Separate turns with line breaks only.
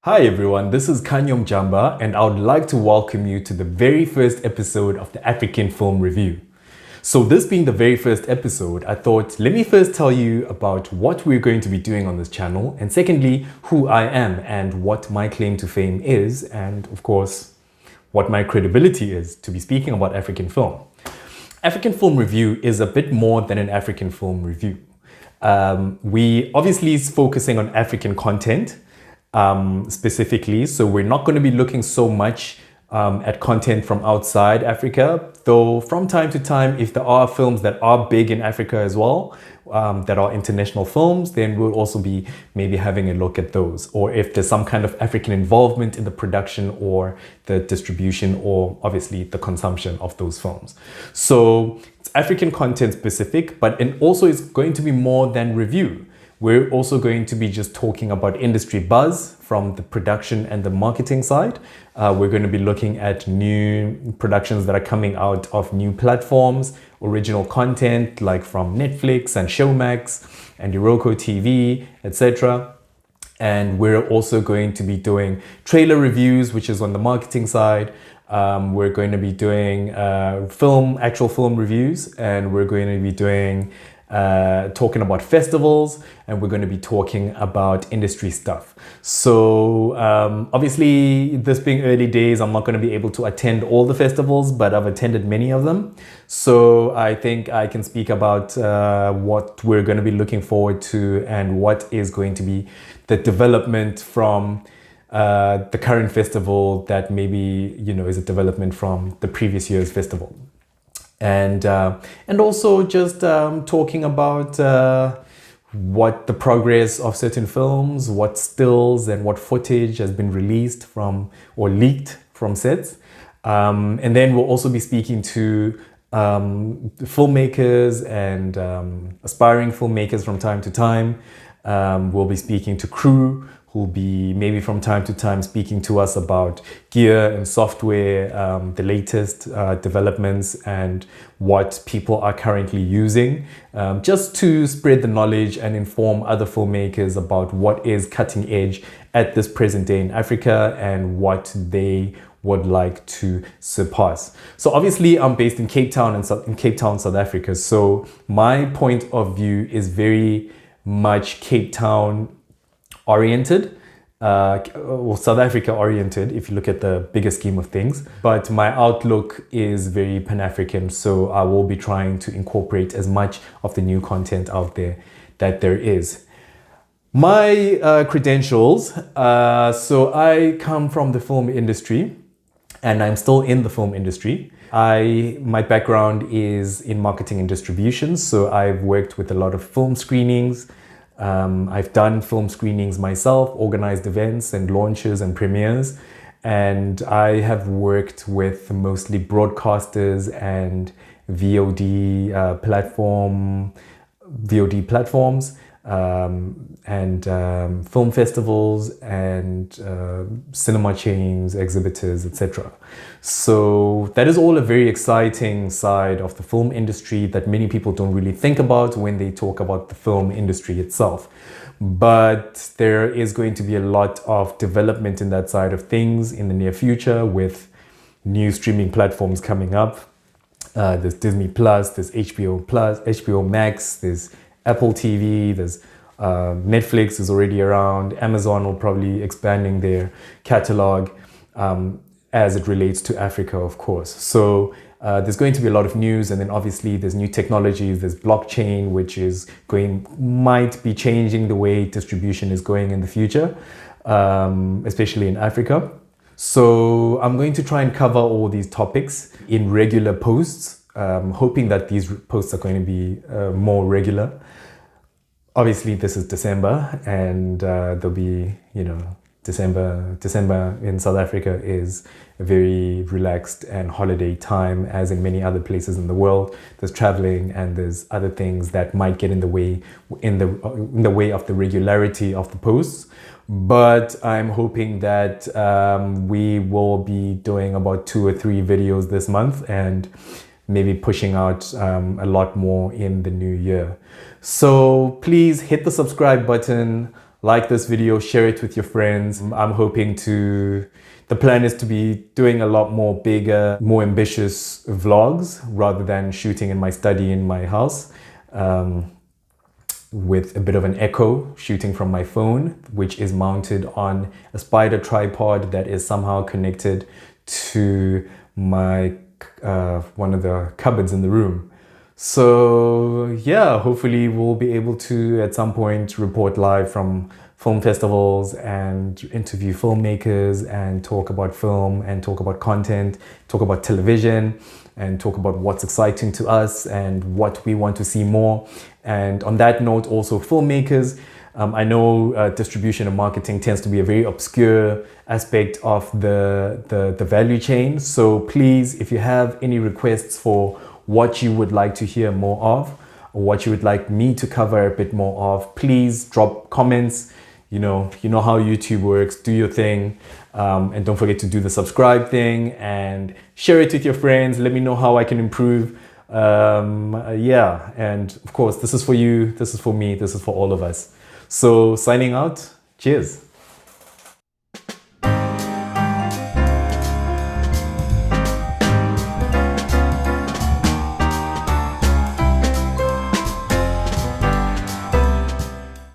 Hi everyone, this is Khanyo Jamba and I would like to welcome you to the very first episode of the African Film Review. So this being the very first episode, I thought let me first tell you about what we're going to be doing on this channel, and secondly, who I am and what my claim to fame is, and of course, what my credibility is to be speaking about African film. African Film Review is a bit more than an African film review. We obviously is focusing on African content, specifically. So we're not going to be looking so much at content from outside Africa, though from time to time, if there are films that are big in Africa as well, that are international films, then we'll also be maybe having a look at those. Or if there's some kind of African involvement in the production or the distribution or obviously the consumption of those films. So it's African content specific, but it also is going to be more than review. We're also going to be just talking about industry buzz from the production and the marketing side. We're going to be looking at new productions that are coming out of new platforms, original content like from Netflix and Showmax and Iroko TV, etc. And we're also going to be doing trailer reviews, which is on the marketing side. We're going to be doing actual film reviews, and we're going to be doing talking about festivals, and we're going to be talking about industry stuff. So obviously, this being early days, I'm not going to be able to attend all the festivals, but I've attended many of them. So I think I can speak about what we're going to be looking forward to and what is going to be the development from the current festival that maybe, is a development from the previous year's festival. And also just talking about what the progress of certain films, what stills and what footage has been released from or leaked from sets. And then we'll also be speaking to filmmakers and aspiring filmmakers from time to time. We'll be speaking to crew who'll be maybe from time to time speaking to us about gear and software, the latest developments and what people are currently using, just to spread the knowledge and inform other filmmakers about what is cutting edge at this present day in Africa and what they would like to surpass. So obviously I'm based in Cape Town, South Africa. So my point of view is very much Cape Town oriented, or South Africa oriented if you look at the bigger scheme of things. But my outlook is very Pan-African, so I will be trying to incorporate as much of the new content out there that there is. My credentials, so I come from the film industry and I'm still in the film industry. My background is in marketing and distribution, so I've worked with a lot of film screenings. I've done film screenings myself, organized events and launches and premieres, and I have worked with mostly broadcasters and VOD platforms, and film festivals and cinema chains, exhibitors, etc. So that is all a very exciting side of the film industry that many people don't really think about when they talk about the film industry itself. But there is going to be a lot of development in that side of things in the near future with new streaming platforms coming up. There's Disney Plus, there's HBO Max, there's Apple TV, there's Netflix is already around. Amazon will probably expanding their catalog as it relates to Africa, of course. So there's going to be a lot of news, and then obviously there's new technologies. There's blockchain, which might be changing the way distribution is going in the future, especially in Africa. So I'm going to try and cover all these topics in regular posts, hoping that these posts are going to be more regular. Obviously, this is December, and there'll be, December in South Africa is a very relaxed and holiday time, as in many other places in the world. There's traveling and there's other things that might get in the way of the regularity of the posts. But I'm hoping that we will be doing about 2 or 3 videos this month and maybe pushing out a lot more in the new year. So please hit the subscribe button, like this video, share it with your friends. I'm hoping to, the plan is to be doing a lot more bigger, more ambitious vlogs rather than shooting in my study in my house. With a bit of an echo, shooting from my phone, which is mounted on a spider tripod that is somehow connected to my one of the cupboards in the room. So yeah, hopefully we'll be able to at some point report live from film festivals and interview filmmakers and talk about film and talk about content, talk about television and talk about what's exciting to us and what we want to see more. And on that note, also filmmakers, I know distribution and marketing tends to be a very obscure aspect of the value chain. So please, if you have any requests for what you would like to hear more of, or what you would like me to cover a bit more of, please drop comments. You know how YouTube works. Do your thing, and don't forget to do the subscribe thing and share it with your friends. Let me know how I can improve. Yeah, and of course, this is for you, this is for me, this is for all of us. So signing out, cheers.